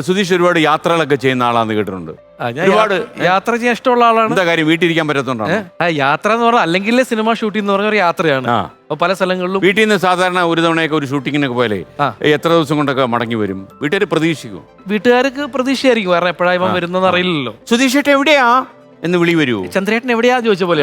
സുധീഷ് ഒരുപാട് യാത്രകളൊക്കെ ചെയ്യുന്ന ആളാന്ന് കേട്ടിട്ടുണ്ട്. ഒരുപാട് യാത്ര ചെയ്യാൻ ഇഷ്ടമുള്ള ആളാണ്. എന്താ കാര്യം, വീട്ടിലിരിക്കാൻ പറ്റത്തോണ്ടാണ്? യാത്ര എന്ന് പറഞ്ഞാൽ അല്ലെങ്കിൽ സിനിമ ഷൂട്ടിംഗ് എന്ന് പറഞ്ഞ ഒരു യാത്രയാണ്. അപ്പൊ പല സ്ഥലങ്ങളിലും വീട്ടിൽ നിന്ന് സാധാരണ ഒരു തവണയൊക്കെ ഒരു ഷൂട്ടിങ്ങിനൊക്കെ പോലെ എത്ര ദിവസം കൊണ്ടൊക്കെ മടങ്ങി വരും? വീട്ടുകാർ പ്രതീക്ഷിക്കും? വീട്ടുകാർക്ക് പ്രതീക്ഷയായിരിക്കും, കാരണം എപ്പോഴാ ഇവൻ വരുന്നെന്ന് അറിയില്ലല്ലോ. സുധീഷ് ഏട്ടൻ എവിടെയാ എന്ന് വിളി വരൂ. ചന്ദ്രേട്ടൻ എവിടെയാ ചോദിച്ച പോലെ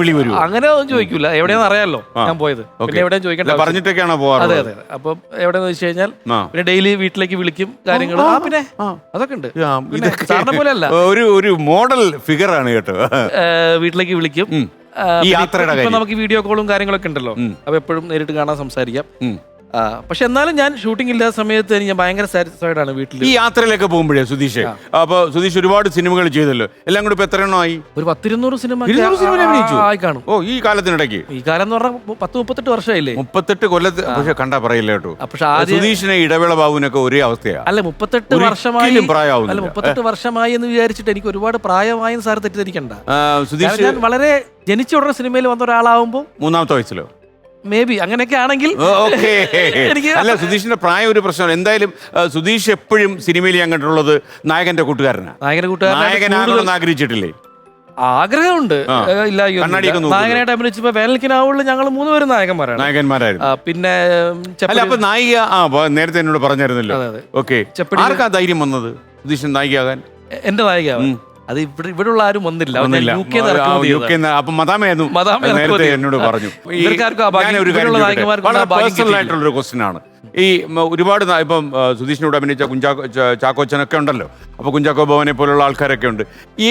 വിളി വരൂ. അങ്ങനെ ഒന്നും ചോദിക്കൂല, എവിടെയാന്ന് അറിയാലോ ഞാൻ പോയത്. പിന്നെ എവിടെയും ചോദിക്കണ്ട, പറഞ്ഞിട്ടൊക്കെയാണോ പോവാറ്? അതെ അതെ. അപ്പൊ എവിടെയെന്ന് വെച്ച് കഴിഞ്ഞാൽ പിന്നെ ഡെയിലി വീട്ടിലേക്ക് വിളിക്കും, കാര്യങ്ങൾ പിന്നെ അതൊക്കെ ഉണ്ട്. സാറിനെ പോലെ അല്ല, ഒരു മോഡൽ ഫിഗർ ആണ് കേട്ടോ. വീട്ടിലേക്ക് വിളിക്കും. നമുക്ക് വീഡിയോ കോളും കാര്യങ്ങളൊക്കെ ഉണ്ടല്ലോ, അപ്പൊ എപ്പോഴും നേരിട്ട് കാണാൻ സംസാരിക്കാം. പക്ഷെ എന്നാലും ഞാൻ ഷൂട്ടിംഗ് ഇല്ലാത്ത സമയത്ത് ഞാൻ ഭയങ്കര സാറ്റിസ്ഫൈഡ് ആണ് വീട്ടിൽ. ഈ യാത്രയിലൊക്കെ പോകുമ്പോഴേ സുധീഷ്, അപ്പൊ സുധീഷ് ഒരുപാട് സിനിമകൾ ചെയ്തല്ലോ, എല്ലാം കൂടി ഇപ്പൊ എത്ര എണ്ണമായി? ഒരു 10-200 സിനിമ ആയി കാണും. ഓ, ഈ കാലത്തിനിടയ്ക്ക്? ഈ കാലം എന്ന് പറഞ്ഞാൽ 10-38 വർഷമായില്ലേ. 38 കൊല്ലത്ത്. പക്ഷെ കണ്ടാ പറയില്ല കേട്ടോ, സുധീഷിനെ ഇടവേള ബാബുവിനൊക്കെ ഒരേ അവസ്ഥയാണ്. അല്ല 38 വർഷമായി പ്രായമാവും. അല്ല 38 വർഷമായി എന്ന് വിചാരിച്ചിട്ട് എനിക്ക് ഒരുപാട് പ്രായമായും സാർ തെറ്റിദ്ധരിക്കണ്ട. സുധീഷ് ഞാൻ വളരെ ജനിച്ച ഉടനെ സിനിമയിൽ വന്ന ഒരാളാവുമ്പോ 3ാമത്തെ വയസ്സിലോ മേ ബി അങ്ങനെയൊക്കെ ആണെങ്കിൽ. അല്ല, സുധീഷിന്റെ പ്രായം ഒരു പ്രശ്നമാണ്. എന്തായാലും സുധീഷ് എപ്പോഴും സിനിമയിൽ ഞാൻ കണ്ടിട്ടുള്ളത് നായകന്റെ കൂട്ടുകാരനാണ്. നായകനാകണമെന്ന് ആഗ്രഹിച്ചിട്ടില്ലേ? ആഗ്രഹമുണ്ട്, നായകനായിട്ട് അഭിനയിച്ചപ്പോ വേനൽക്കിനാവുള്ള ഞങ്ങൾ 3 പേരും നായകന്മാരായിരുന്നു. പിന്നെ അപ്പൊ നായിക നേരത്തെ എന്നോട് പറഞ്ഞായിരുന്നല്ലോ. ഓക്കെ, ആർക്കാ ധൈര്യം വന്നത് സുധീഷൻ നായികയാകാൻ? എന്റെ നായികയാവാൻ അത് ഇവിടെ ഉള്ള ആരും വന്നില്ല. അപ്പൊ മദാമയായിരുന്നു നേരത്തെ എന്നോട് പറഞ്ഞു. ഒരു ക്വസ്റ്റ്യൻ ആണ് ഈ ഒരുപാട് ഇപ്പം സുധീഷിനോട് അഭിനയിച്ച ചാക്കോച്ചനൊക്കെ ഉണ്ടല്ലോ. അപ്പൊ കുഞ്ചാക്കോ ഭവനെ പോലുള്ള ആൾക്കാരൊക്കെ ഉണ്ട്.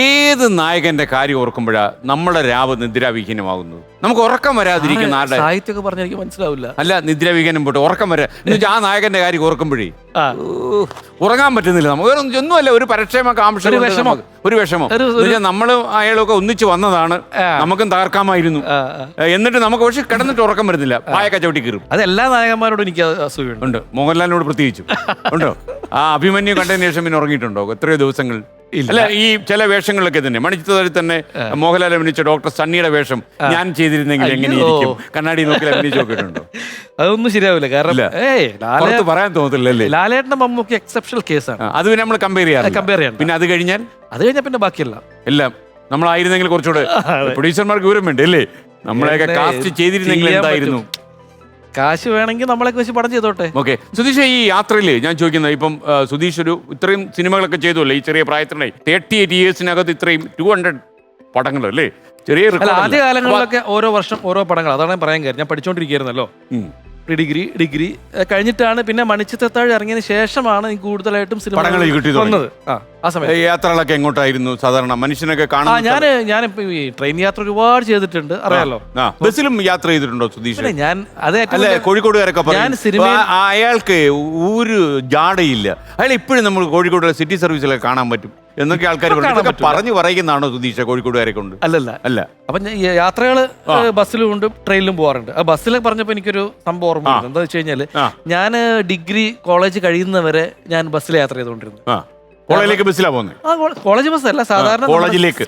ഏത് നായകന്റെ കാര്യം ഓർക്കുമ്പോഴാ നമ്മുടെ രാവ് നിദ്രാവിഹീനമാകുന്നത്? നമുക്ക് ഉറക്കം വരാതിരിക്കുന്ന ആരുടെ സാഹിത്യമൊക്കെ പറഞ്ഞാൽ എനിക്ക് മനസ്സിലാവില്ല. അല്ല, നിദ്രാവിഹീനം പോട്ടെ, ഉറക്കം വരാ ആ നായകന്റെ കാര്യം ഓർക്കുമ്പോഴേ ഉറങ്ങാൻ പറ്റുന്നില്ല. നമുക്ക് ഒന്നുമല്ല, ഒരു പരക്ഷേമകാംക്ഷ, ഒരു വിഷമം. നമ്മളും അയാളൊക്കെ ഒന്നിച്ച് വന്നതാണ്, നമുക്കും തകർക്കാമായിരുന്നു. എന്നിട്ട് നമുക്ക് പക്ഷെ കിടന്നിട്ട് ഉറക്കം വരുന്നില്ല, പായൊക്കെ ചവിട്ടി കീറും. അത് എല്ലാ നായകന്മാരോടും എനിക്ക് അസൂയുണ്ട്. മോഹൻലാലിനോട് പ്രത്യേകിച്ചും ഉണ്ടോ? ആ അഭിമന്യു കണ്ടതിന് ശേഷം പിന്നെ ഉറങ്ങിയിട്ടുണ്ടോ എത്രയോ ദിവസങ്ങൾ? അല്ല, ഈ ചില വേഷങ്ങളിലൊക്കെ തന്നെ മണിച്ചിത്രത്തിൽ തന്നെ മോഹൻലാൽ അഭിനയിച്ച ഡോക്ടർ സണ്ണിയുടെ വേഷം ഞാൻ ചെയ്തിരുന്നെങ്കിൽ എങ്ങനെയിരിക്കും കണ്ണാടി നോക്കി അഭിനയിച്ച് നോക്കിയിട്ടുണ്ടോ? അതൊന്നും ശരിയാവില്ല, കാരണം പറയാൻ തോന്നത്തില്ലല്ലേ. ലാലേട്ടന്റെ മമ്മൂക്കി എക്സെപ്ഷണൽ കേസാണ്. അത് പിന്നെ നമ്മൾ കമ്പയർ ചെയ്യാം. പിന്നെ അത് കഴിഞ്ഞാൽ പിന്നെ ബാക്കിയല്ല എല്ലാം നമ്മളായിരുന്നെങ്കിൽ കുറച്ചുകൂടെ പ്രൊഡ്യൂസർമാർക്ക് വിവരം വേണ്ടേ അല്ലേ? നമ്മളെയൊക്കെ കാസ്റ്റ് ചെയ്തിരുന്നെങ്കിൽ എന്തായിരുന്നു? കാശ് വേണമെങ്കിൽ നമ്മളൊക്കെ വെച്ച് പടം ചെയ്തോട്ടെ. ഓക്കെ, സുധീഷ്, ഈ യാത്രയിൽ ഞാൻ ചോദിക്കുന്നത്, ഇപ്പം സുധീഷ് ഇത്രയും സിനിമകളൊക്കെ ചെയ്തല്ലോ ഈ ചെറിയ പ്രായത്തിനായി. 38 ഇയേഴ്സിനകത്ത് ഇത്രയും 200 പടങ്ങൾ അല്ലേ? ചെറിയ ആദ്യ കാലങ്ങളിലൊക്കെ ഓരോ വർഷം ഓരോ പടങ്ങൾ. അതാണ് ഞാൻ പറയാൻ കാര്യം. ഞാൻ പഠിച്ചുകൊണ്ടിരിക്കുകയായിരുന്നല്ലോ, ഡിഗ്രി കഴിഞ്ഞിട്ടാണ് പിന്നെ മണിച്ചിത്രത്താഴ് ഇറങ്ങിയതിന് ശേഷമാണ് എനിക്ക് കൂടുതലായിട്ടും സിനിമകൾ വന്നത്. ആ സമയത്ത് യാത്രകളൊക്കെ എങ്ങോട്ടായിരുന്നു സാധാരണ മനുഷ്യനൊക്കെ കാണാൻ? ഞാനിപ്പോ ഈ ട്രെയിൻ യാത്ര ഒരുപാട് ചെയ്തിട്ടുണ്ട്, അറിയാലോ. ബസ്സിലും യാത്ര ചെയ്തിട്ടുണ്ടോ സുധീഷ്? ഞാൻ അതെ, കോഴിക്കോടുകാരൊക്കെ അയാൾക്ക് ഒരു ജാടയില്ല, അയാൾ ഇപ്പോഴും നമ്മൾ കോഴിക്കോട് സിറ്റി സർവീസിലൊക്കെ കാണാൻ പറ്റും എന്നൊക്കെ ആൾക്കാർ പറഞ്ഞു പറയുന്നതാണോ സുധീഷ് കോഴിക്കോടുകാരെ കൊണ്ട്? അല്ല. അപ്പൊ യാത്രകള് ബസ്സിലും ഉണ്ട്, ട്രെയിനിലും പോകാറുണ്ട്. ആ ബസ്സിൽ പറഞ്ഞപ്പോ എനിക്കൊരു സംഭവം ഓർമ്മ. എന്താ വെച്ച് കഴിഞ്ഞാല്, ഞാൻ ഡിഗ്രി കോളേജ് കഴിയുന്നവരെ ഞാൻ ബസ്സിൽ യാത്ര ചെയ്തുകൊണ്ടിരുന്നു. കോളേജിലേക്ക് ബസ്സിലാ പോകുന്നത്? കോളേജ് ബസ് അല്ല, സാധാരണ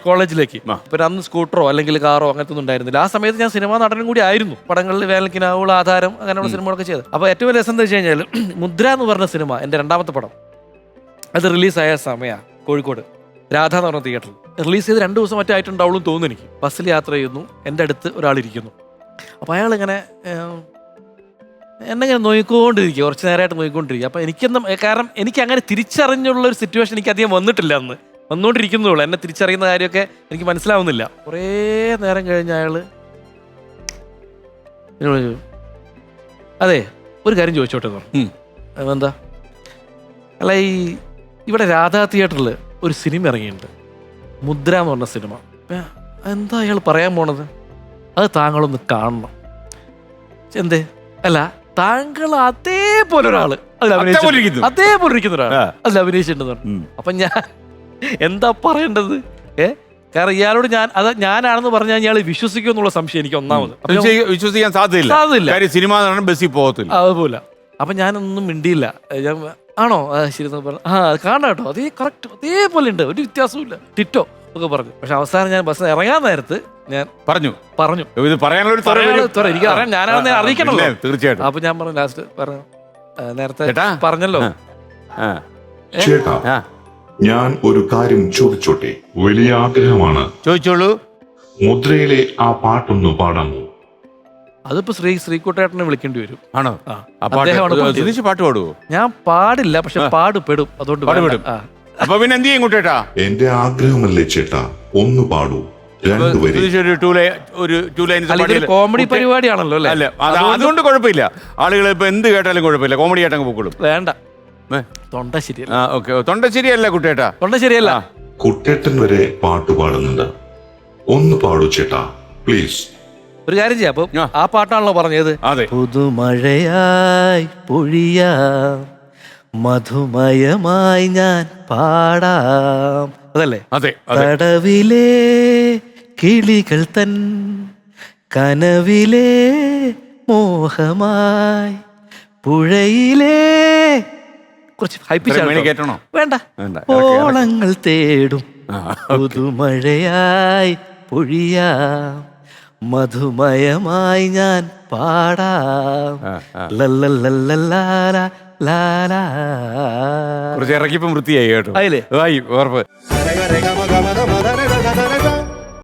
കോളേജിലേക്ക്. ഇപ്പൊ അന്ന് സ്കൂട്ടറോ അല്ലെങ്കിൽ കാറോ അങ്ങനത്തെ ഒന്നും ഉണ്ടായിരുന്നില്ല. ആ സമയത്ത് ഞാൻ സിനിമാ നടനും കൂടി ആയിരുന്നു. പടങ്ങളിൽ വേനൽക്കിനാവുള്ള ആധാരം അങ്ങനെയുള്ള സിനിമകളൊക്കെ ചെയ്ത്. അപ്പൊ ഏറ്റവും വലിയ രസം എന്താ വെച്ച് കഴിഞ്ഞാൽ, മുദ്ര എന്ന് പറഞ്ഞ സിനിമ എന്റെ 2ാമത്തെ പടം, അത് റിലീസായ സമയമാണ് കോഴിക്കോട് രാധ എന്ന് പറഞ്ഞ തിയേറ്ററിൽ. റിലീസ് ചെയ്ത് 2 ദിവസം മറ്റേ ആയിട്ടുണ്ടാവുള്ളൂ തോന്നുന്നു എനിക്ക്. ബസ്സിൽ യാത്ര ചെയ്യുന്നു, എൻ്റെ അടുത്ത് ഒരാളിരിക്കുന്നു. അപ്പോൾ അയാളിങ്ങനെ എന്നെ ഇങ്ങനെ നോക്കിക്കൊണ്ടിരിക്കുക, കുറച്ച് നേരമായിട്ട് നോക്കിക്കൊണ്ടിരിക്കുക. അപ്പോൾ എനിക്കെന്നും, കാരണം എനിക്ക് അങ്ങനെ തിരിച്ചറിഞ്ഞുള്ളൊരു സിറ്റുവേഷൻ എനിക്ക് അധികം വന്നിട്ടില്ല അന്ന്. വന്നുകൊണ്ടിരിക്കുന്നുള്ളൂ, എന്നെ തിരിച്ചറിയുന്ന കാര്യമൊക്കെ എനിക്ക് മനസ്സിലാവുന്നില്ല. കുറേ നേരം കഴിഞ്ഞ് അയാൾ അതെ ഒരു കാര്യം ചോദിച്ചോട്ടെ എന്ന് പറഞ്ഞു. എന്താ? അല്ല, ഇവിടെ രാധാ തിയേറ്ററിൽ ഒരു സിനിമ ഇറങ്ങിയിട്ടുണ്ട്, മുദ്ര എന്ന് പറഞ്ഞ സിനിമ. എന്താ അയാൾ പറയാൻ പോണത്? അത് താങ്കളൊന്ന് കാണണം. എന്തേ? അല്ല, താങ്കൾ അതേപോലെ ഒരാള് അതേപോലെ ഇരിക്കുന്ന ഒരാൾ അതിൽ അഭിനയിച്ചിട്ടുണ്ടെന്ന് പറഞ്ഞു. അപ്പൊ ഞാൻ എന്താ പറയേണ്ടത്? കാരണം ഇയാളോട് ഞാനാണെന്ന് പറഞ്ഞാൽ ഇയാൾ വിശ്വസിക്കും എന്നുള്ള സംശയം എനിക്ക് ഒന്നാമത്. വിശ്വസിക്കാൻ സാധ്യതയില്ല, സിനിമ ബസ്സിൽ പോകത്തില്ല. അതുപോലെ. അപ്പൊ ഞാനൊന്നും മിണ്ടിയില്ല. ഞാൻ ആണോ ശരി പറഞ്ഞു, കാണാം കേട്ടോ, അതേ കറക്റ്റ് അതേപോലെ ഉണ്ട്, ഒരു വ്യത്യാസവും ടിറ്റോ ഒക്കെ പറഞ്ഞു. പക്ഷെ അവസാനം ഞാൻ ബസ് ഇറങ്ങാൻ നേരത്ത് ഞാൻ പറഞ്ഞു ഇത് പറയാനുള്ള എനിക്ക് അറിയാം, ഞാനാണെന്ന് അറിയിക്കണല്ലോ തീർച്ചയായിട്ടും. അപ്പൊ ഞാൻ പറഞ്ഞു, ലാസ്റ്റ് പറഞ്ഞു, നേരത്തെ പറഞ്ഞല്ലോ ചേട്ടാ ആ ഞാൻ ഒരു കാര്യം ചോദിച്ചോട്ടെ? വലിയ ആഗ്രഹമാണ്. ചോദിച്ചോളൂ. മുദ്രയിലെ ആ പാട്ടൊന്ന് പാടാമോ? അതിപ്പോ ശ്രീകുട്ടേട്ടനെ വിളിക്കേണ്ടി വരും. ആണോ? ആ. ആ പാട്ട് അദ്ദേഹമാണ് പാടിയത്. സുധീഷ് പാട്ട് പാടുവോ? ഞാൻ പാടില്ല, പക്ഷെ പാടുപെടും. അതുകൊണ്ട് പാടുപെടും. ആ. അപ്പൊ പിന്നെ എന്ത് ചെയ്യും കുട്ടേട്ടാ? എന്റെ ആഗ്രഹമല്ലേ ചേട്ടാ, ഒന്ന് പാടൂ, രണ്ടുപേരും. സുധീഷ് ഒരു ടൂ ലൈൻസ് അല്ല, ഇതൊരു കോമഡി പരിപാടിയാണല്ലോ അല്ലേ? അല്ല അതുകൊണ്ട് കുഴപ്പമില്ല. ആളുകൾ ഇപ്പൊ എന്ത് കേട്ടാലും കുഴപ്പമില്ല, കോമഡി ആയിട്ടങ്ങ് പൊക്കോളും. വേണ്ട, തൊണ്ട ശരിയല്ല. ഓക്കെ, തൊണ്ട ശരിയല്ല കുട്ടേട്ടാ. തൊണ്ട ശരിയല്ല. കുട്ടേട്ടൻ വരെ പാട്ട് പാടുന്നുണ്ട്, ഒന്ന് പാടൂ ചേട്ടാ പ്ലീസ്. ഒരു കാര്യം ചെയ്യാം. അപ്പൊ ആ പാട്ടാണല്ലോ പറഞ്ഞത്. അതെ. പുതുമഴയായി പൊഴിയാം, മധുമയമായി ഞാൻ പാടാം, അതല്ലേ? അതെ. കടവിലെ കിളികൾ തൻ കനവിലെ മോഹമായി പുഴയിലെ കുറച്ച് കേട്ടണോ? വേണ്ട. ഓളങ്ങൾ തേടും പുതുമഴയായി പൊഴിയാം, മധുമയമായി ഞാൻ പാടാം. കുറച്ച് ഇറക്കിപ്പം വൃത്തിയായി കേട്ടോ. അതിലേ ഉറപ്പ്.